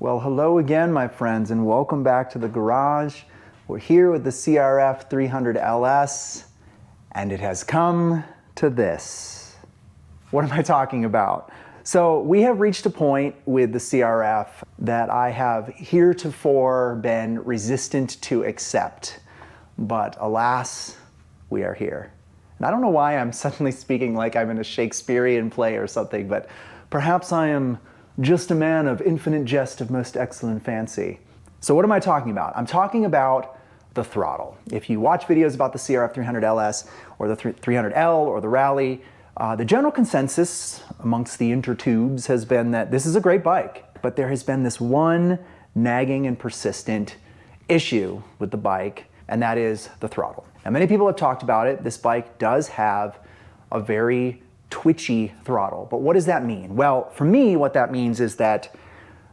Well, hello again, my friends, and welcome back to the garage. We're here with the CRF300LS, and it has come to this. What am I talking about? So we have reached a point with the CRF that I have heretofore been resistant to accept, but alas, we are here. And I don't know why I'm suddenly speaking like I'm in a Shakespearean play or something, but perhaps I am just a man of infinite jest of most excellent fancy. So what am I talking about? I'm talking about the throttle. If you watch videos about the CRF300LS or the 300L or the Rally, the general consensus amongst the intertubes has been that this is a great bike, but there has been this one nagging and persistent issue with the bike, and that is the throttle. Now, many people have talked about it. This bike does have a very twitchy throttle. But what does that mean? Well, for me, what that means is that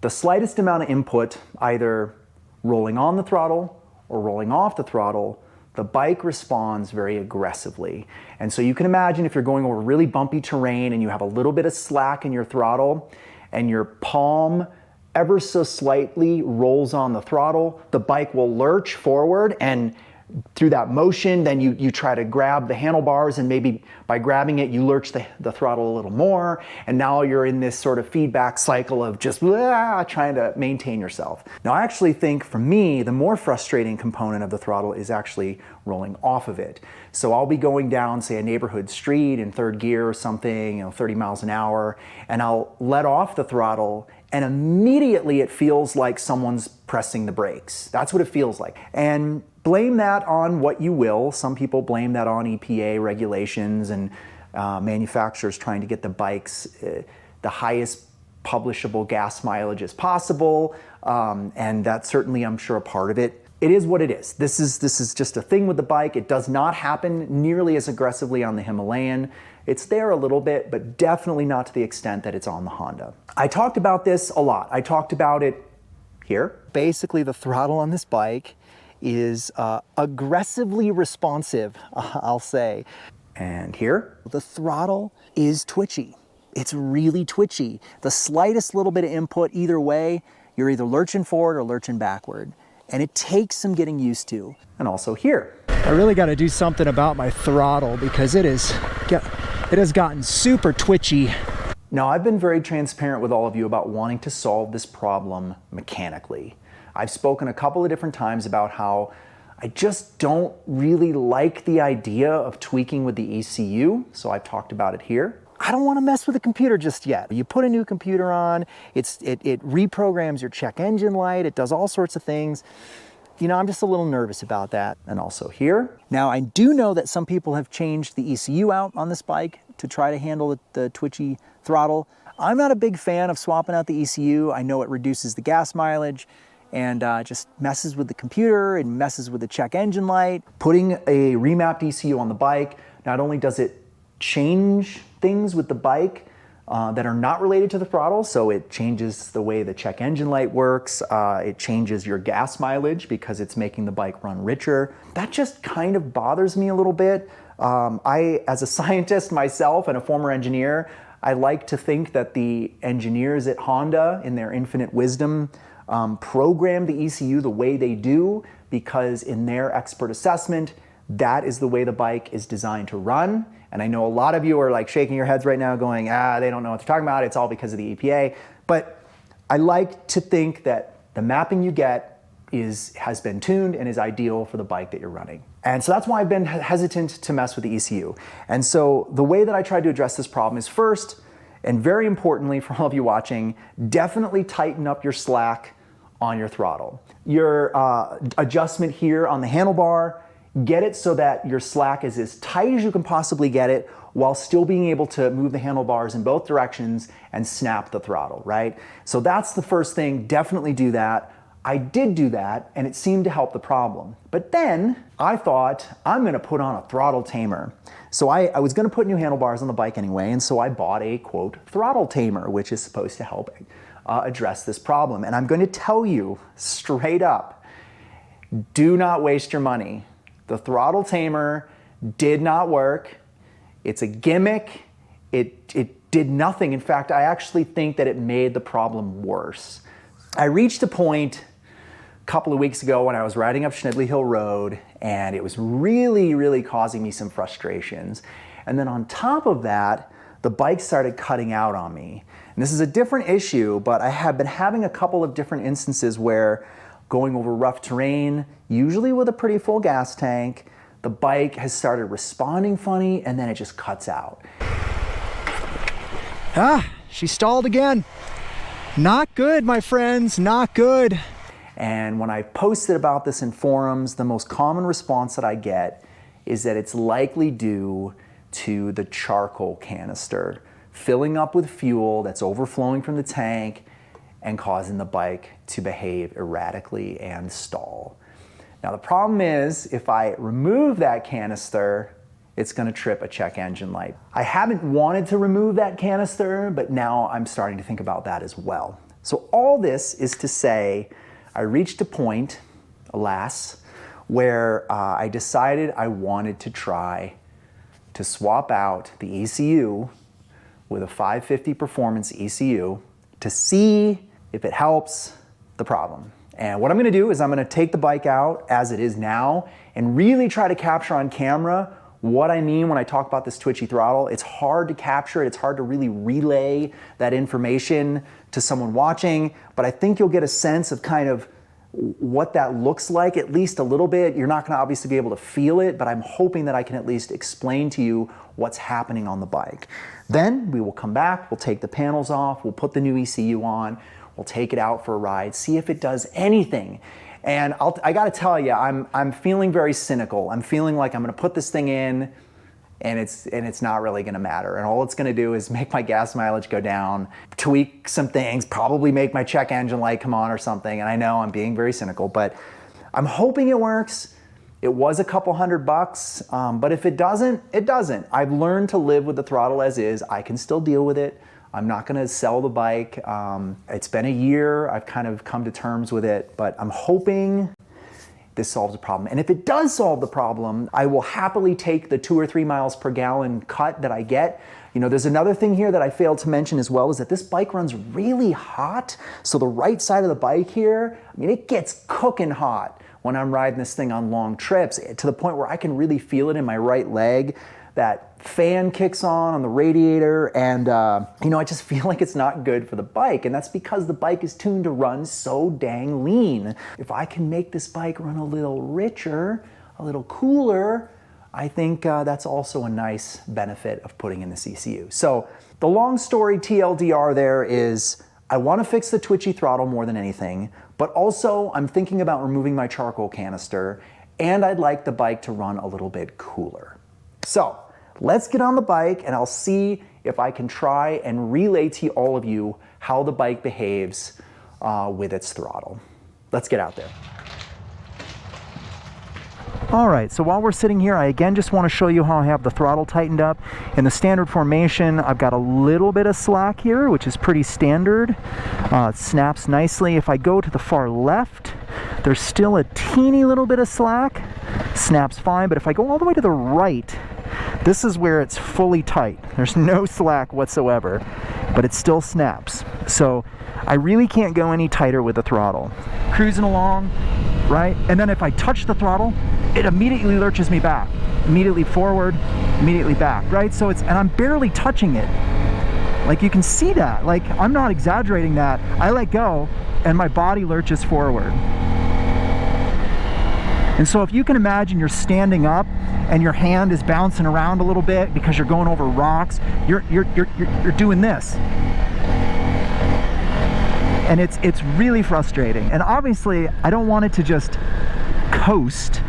the slightest amount of input, either rolling on the throttle or rolling off the throttle, the bike responds very aggressively. And so you can imagine if you're going over really bumpy terrain and you have a little bit of slack in your throttle and your palm ever so slightly rolls on the throttle, the bike will lurch forward, and through that motion, then you try to grab the handlebars, and maybe by grabbing it, you lurch the throttle a little more, and now you're in this sort of feedback cycle of just trying to maintain yourself. Now, I actually think, for me, the more frustrating component of the throttle is actually rolling off of it. So I'll be going down, say, a neighborhood street in third gear or something, 30 miles an hour, and I'll let off the throttle, and immediately it feels like someone's pressing the brakes. That's what it feels like. And blame that on what you will. Some people blame that on EPA regulations and manufacturers trying to get the bikes the highest publishable gas mileage as possible. And that's certainly, I'm sure, a part of it. It is what it is. This is just a thing with the bike. It does not happen nearly as aggressively on the Himalayan. It's there a little bit, but definitely not to the extent that it's on the Honda. I talked about this a lot. I talked about it here. Basically, the throttle on this bike is aggressively responsive, I'll say. And here, the throttle is twitchy. It's really twitchy. The slightest little bit of input either way, you're either lurching forward or lurching backward. And it takes some getting used to. And also here. I really got to do something about my throttle because it has gotten super twitchy. Now, I've been very transparent with all of you about wanting to solve this problem mechanically. I've spoken a couple of different times about how I just don't really like the idea of tweaking with the ECU, so I've talked about it here. I don't want to mess with the computer just yet. You put a new computer on, it reprograms your check engine light, it does all sorts of things. You know, I'm just a little nervous about that. And also here. Now, I do know that some people have changed the ECU out on this bike to try to handle the twitchy throttle. I'm not a big fan of swapping out the ECU. I know it reduces the gas mileage and just messes with the computer and messes with the check engine light. Putting a remapped ECU on the bike, not only does it change things with the bike that are not related to the throttle, so it changes the way the check engine light works, it changes your gas mileage because it's making the bike run richer. That just kind of bothers me a little bit. As a scientist myself and a former engineer, I like to think that the engineers at Honda, in their infinite wisdom, program the ECU the way they do because in their expert assessment, that is the way the bike is designed to run. And I know a lot of you are like shaking your heads right now going, they don't know what they're talking about. It's all because of the EPA. But I like to think that the mapping you get has been tuned and is ideal for the bike that you're running. And so that's why I've been hesitant to mess with the ECU. And so the way that I tried to address this problem is first, and very importantly for all of you watching, definitely tighten up your slack on your throttle. Your adjustment here on the handlebar, get it so that your slack is as tight as you can possibly get it while still being able to move the handlebars in both directions and snap the throttle, right? So that's the first thing, definitely do that. I did do that and it seemed to help the problem. But then I thought I'm gonna put on a throttle tamer. So I was gonna put new handlebars on the bike anyway, and so I bought a, quote, throttle tamer, which is supposed to help address this problem. And I'm going to tell you straight up, do not waste your money. The throttle tamer did not work. It's a gimmick. It did nothing. In fact, I actually think that it made the problem worse. I reached a point a couple of weeks ago when I was riding up Schnidley Hill Road, and it was really causing me some frustrations. And then on top of that, the bike started cutting out on me. And this is a different issue, but I have been having a couple of different instances where going over rough terrain, usually with a pretty full gas tank, the bike has started responding funny and then it just cuts out. Ah, she stalled again. Not good, my friends, not good. And when I posted about this in forums, the most common response that I get is that it's likely due to the charcoal canister filling up with fuel that's overflowing from the tank and causing the bike to behave erratically and stall. Now the problem is, if I remove that canister, it's gonna trip a check engine light. I haven't wanted to remove that canister, but now I'm starting to think about that as well. So all this is to say, I reached a point, alas, where I decided I wanted to try to swap out the ECU with a 550 performance ECU to see if it helps the problem. And what I'm gonna do is I'm gonna take the bike out as it is now and really try to capture on camera what I mean when I talk about this twitchy throttle. It's hard to capture it, it's hard to really relay that information to someone watching, but I think you'll get a sense of kind of what that looks like, at least a little bit. You're not gonna obviously be able to feel it, but I'm hoping that I can at least explain to you what's happening on the bike. Then we will come back, we'll take the panels off, we'll put the new ECU on, we'll take it out for a ride, see if it does anything. And I gotta tell you, I'm feeling very cynical. I'm feeling like I'm gonna put this thing in and it's not really gonna matter. And all it's gonna do is make my gas mileage go down, tweak some things, probably make my check engine light come on or something. And I know I'm being very cynical, but I'm hoping it works. It was a couple $100, but if it doesn't, it doesn't. I've learned to live with the throttle as is. I can still deal with it. I'm not gonna sell the bike. It's been a year, I've kind of come to terms with it, but I'm hoping this solves the problem. And if it does solve the problem, I will happily take the 2 or 3 miles per gallon cut that I get. You know, there's another thing here that I failed to mention as well, is that this bike runs really hot. So the right side of the bike here, I mean, it gets cooking hot when I'm riding this thing on long trips, to the point where I can really feel it in my right leg. That fan kicks on the radiator, and you know, I just feel like it's not good for the bike, and that's because the bike is tuned to run so dang lean. If I can make this bike run a little richer, a little cooler, I think that's also a nice benefit of putting in this ECU. So the long story TLDR there is, I want to fix the twitchy throttle more than anything, but also I'm thinking about removing my charcoal canister, and I'd like the bike to run a little bit cooler. So let's get on the bike and I'll see if I can try and relay to all of you how the bike behaves with its throttle. Let's get out there. All right, so while we're sitting here, I again just want to show you how I have the throttle tightened up. In the standard formation, I've got a little bit of slack here, which is pretty standard. It snaps nicely. If I go to the far left, there's still a teeny little bit of slack. Snaps fine, but if I go all the way to the right, this is where it's fully tight. There's no slack whatsoever, but it still snaps. So I really can't go any tighter with the throttle. Cruising along, right? And then if I touch the throttle, it immediately lurches me back. Immediately forward, immediately back, right? So and I'm barely touching it. Like, you can see that. Like, I'm not exaggerating that. I let go and my body lurches forward. And so if you can imagine you're standing up and your hand is bouncing around a little bit because you're going over rocks, you're doing this. And it's really frustrating. And obviously, I don't want it to just coast.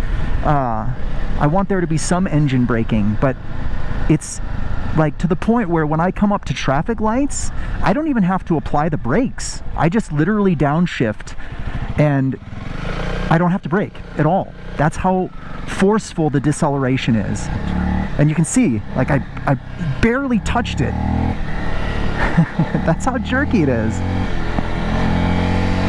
I want there to be some engine braking, but it's like to the point where when I come up to traffic lights, I don't even have to apply the brakes. I just literally downshift and I don't have to brake at all. That's how forceful the deceleration is. And you can see, like, I barely touched it. That's how jerky it is.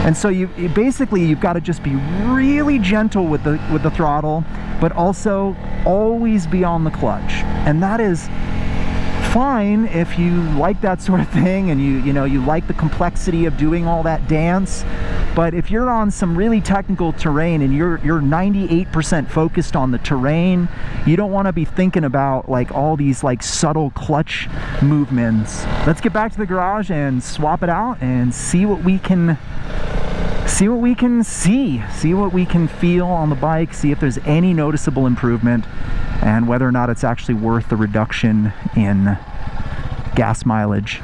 And so you've got to just be really gentle with the throttle, but also always be on the clutch. And that is fine if you like that sort of thing and you like the complexity of doing all that dance. But if you're on some really technical terrain and you're 98% focused on the terrain, you don't want to be thinking about like all these like subtle clutch movements. Let's get back to the garage and swap it out and see what we can see what we can feel on the bike, see if there's any noticeable improvement, and whether or not it's actually worth the reduction in gas mileage.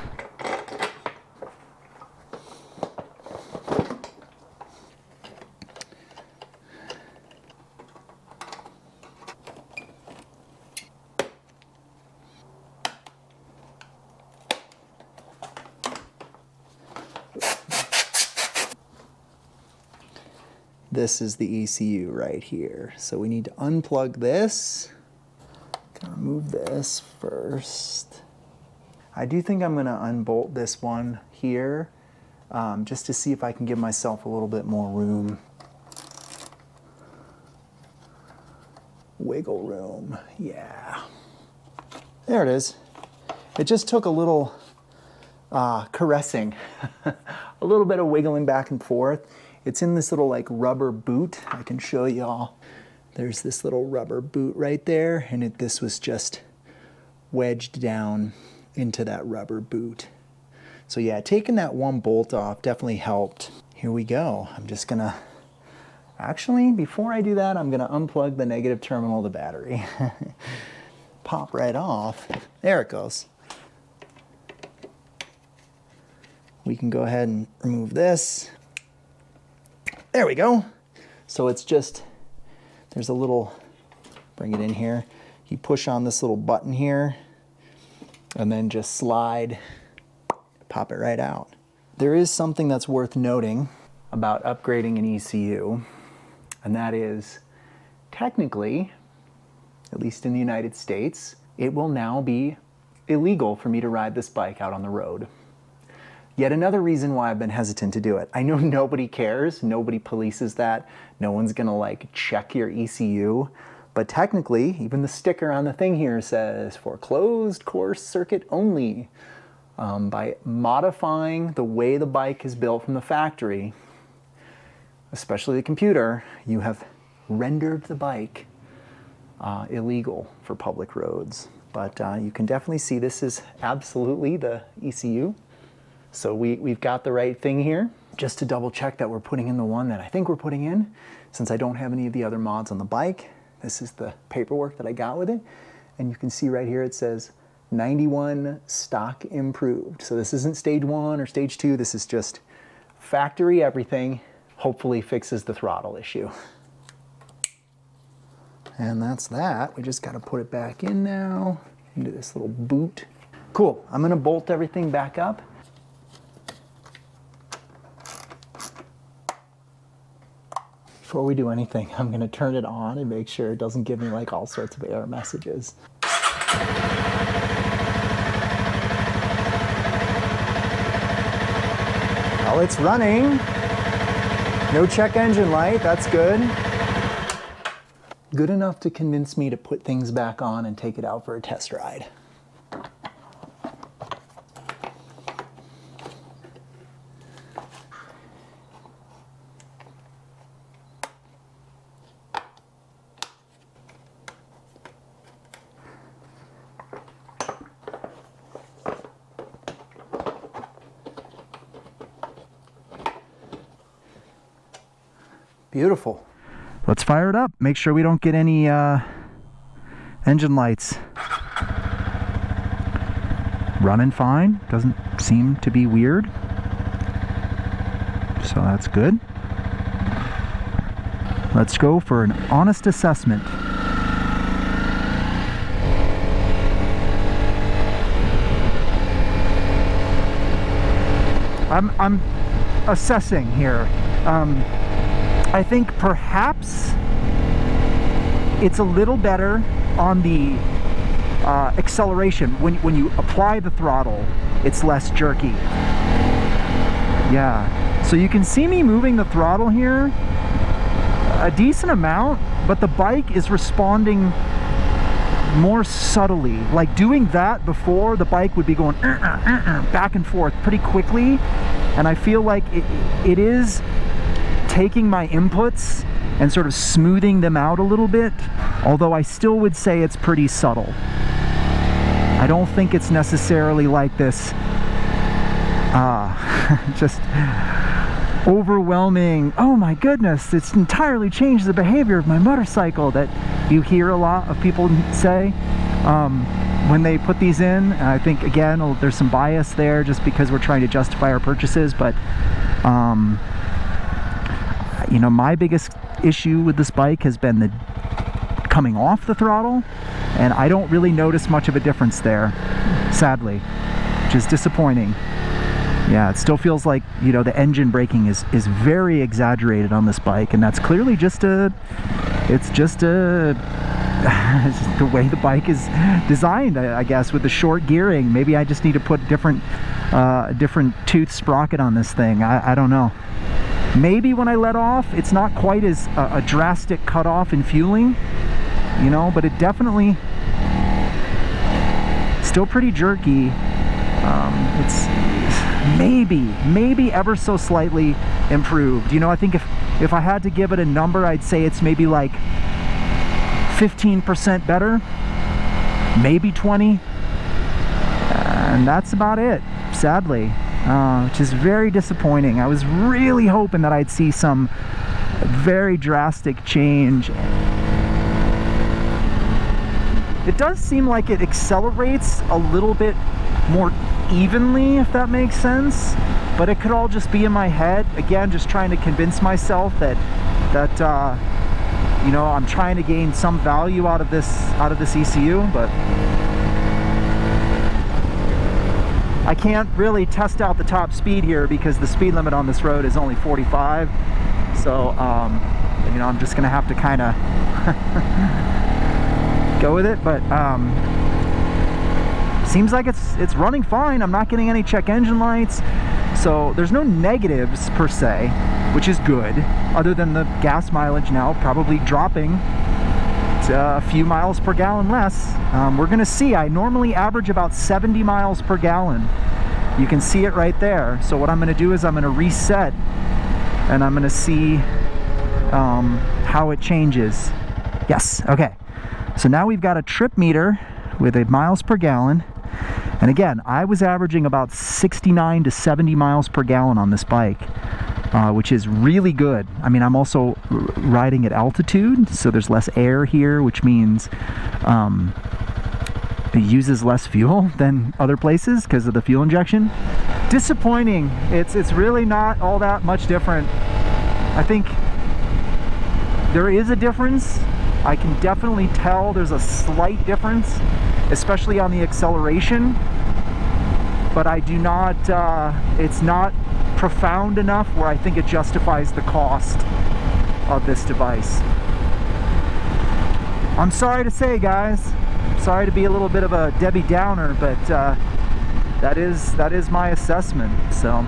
This is the ECU right here. So we need to unplug this. Gonna remove this first. I do think I'm gonna unbolt this one here just to see if I can give myself a little bit more room. Wiggle room, yeah. There it is. It just took a little caressing, a little bit of wiggling back and forth. It's in this little like rubber boot. I can show y'all. There's this little rubber boot right there, and this was just wedged down into that rubber boot. So yeah, taking that one bolt off definitely helped. Here we go. I'm just gonna, actually, before I do that, I'm gonna unplug the negative terminal of the battery. Pop right off. There it goes. We can go ahead and remove this. There we go. So it's just, there's a little, bring it in here. You push on this little button here and then just slide, pop it right out. There is something that's worth noting about upgrading an ECU, and that is technically, at least in the United States, it will now be illegal for me to ride this bike out on the road. Yet another reason why I've been hesitant to do it. I know nobody cares, nobody polices that, no one's gonna like check your ECU, but technically, even the sticker on the thing here says, for closed course circuit only. By modifying the way the bike is built from the factory, especially the computer, you have rendered the bike illegal for public roads. But you can definitely see this is absolutely the ECU. So we've got the right thing here. Just to double check that we're putting in the one that I think we're putting in, since I don't have any of the other mods on the bike. This is the paperwork that I got with it. And you can see right here it says 91 stock improved. So this isn't stage 1 or stage 2, this is just factory everything. Hopefully fixes the throttle issue. And that's that. We just gotta put it back in now, into this little boot. Cool, I'm gonna bolt everything back up. Before we do anything, I'm gonna turn it on and make sure it doesn't give me like all sorts of error messages. Well, it's running. No check engine light, that's good. Good enough to convince me to put things back on and take it out for a test ride. Beautiful. Let's fire it up. Make sure we don't get any engine lights. Running fine. Doesn't seem to be weird. So that's good. Let's go for an honest assessment. I'm assessing here. I think perhaps it's a little better on the acceleration. When you apply the throttle, it's less jerky. Yeah, so you can see me moving the throttle here a decent amount, but the bike is responding more subtly. Like doing that before, the bike would be going back and forth pretty quickly, and I feel like it is taking my inputs and sort of smoothing them out a little bit, although I still would say it's pretty subtle. I don't think it's necessarily like this just overwhelming, oh my goodness, it's entirely changed the behavior of my motorcycle, that you hear a lot of people say when they put these in. And I think, again, there's some bias there just because we're trying to justify our purchases, but you know, my biggest issue with this bike has been the coming off the throttle, and I don't really notice much of a difference there, sadly, which is disappointing. Yeah, it still feels like, you know, the engine braking is very exaggerated on this bike, and that's clearly just the way the bike is designed, I guess, with the short gearing. Maybe I just need to put different tooth sprocket on this thing. I don't know. Maybe when I let off, it's not quite as a drastic cutoff in fueling, you know, but it definitely still pretty jerky. It's maybe ever so slightly improved. You know, I think if I had to give it a number, I'd say it's maybe like 15% better, maybe 20, and that's about it, sadly, which is very disappointing. I was really hoping that I'd see some very drastic change. It does seem like it accelerates a little bit more evenly, if that makes sense, but it could all just be in my head. Again, just trying to convince myself that you know, I'm trying to gain some value out of this ECU, but I can't really test out the top speed here because the speed limit on this road is only 45. So you know, I'm just gonna have to kind of go with it, but seems like it's running fine. I'm not getting any check engine lights, so there's no negatives per se, which is good, other than the gas mileage now probably dropping to a few miles per gallon less. We're gonna see. I normally average about 70 miles per gallon. You can see it right there. So what I'm gonna do is I'm gonna reset, and I'm gonna see how it changes. Yes, okay. So now we've got a trip meter with a miles per gallon. And again, I was averaging about 69 to 70 miles per gallon on this bike, which is really good. I mean, I'm also riding at altitude, so there's less air here, which means it uses less fuel than other places because of the fuel injection. Disappointing. It's really not all that much different. I think there is a difference. I can definitely tell there's a slight difference, especially on the acceleration, but I do not, it's not profound enough where I think it justifies the cost of this device. I'm sorry to say, guys, sorry to be a little bit of a Debbie Downer, but that is my assessment. So,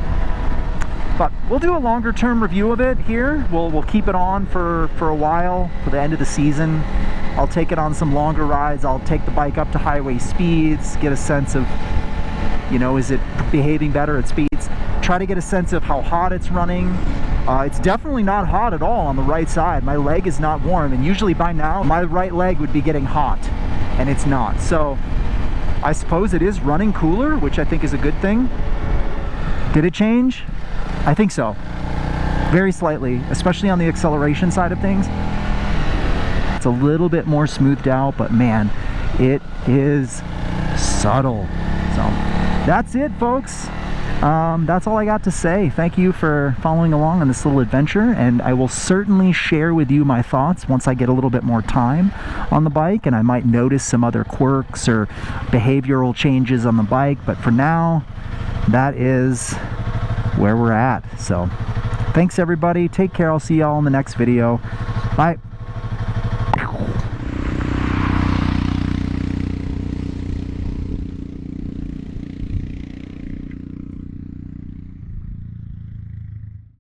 but we'll do a longer term review of it here. We'll keep it on for a while, for the end of the season. I'll take it on some longer rides. I'll take the bike up to highway speeds, get a sense of, you know, is it behaving better at speeds? Try to get a sense of how hot it's running. It's definitely not hot at all on the right side. My leg is not warm, and usually by now my right leg would be getting hot, and it's not. So I suppose it is running cooler, which I think is a good thing. Did it change? I think so. Very slightly, especially on the acceleration side of things. It's a little bit more smoothed out, but man, it is subtle. So that's it, folks. That's all I got to say. Thank you for following along on this little adventure, and I will certainly share with you my thoughts once I get a little bit more time on the bike, and I might notice some other quirks or behavioral changes on the bike. But for now, that is where we're at. So thanks everybody, take care. I'll see y'all in the next video. Bye.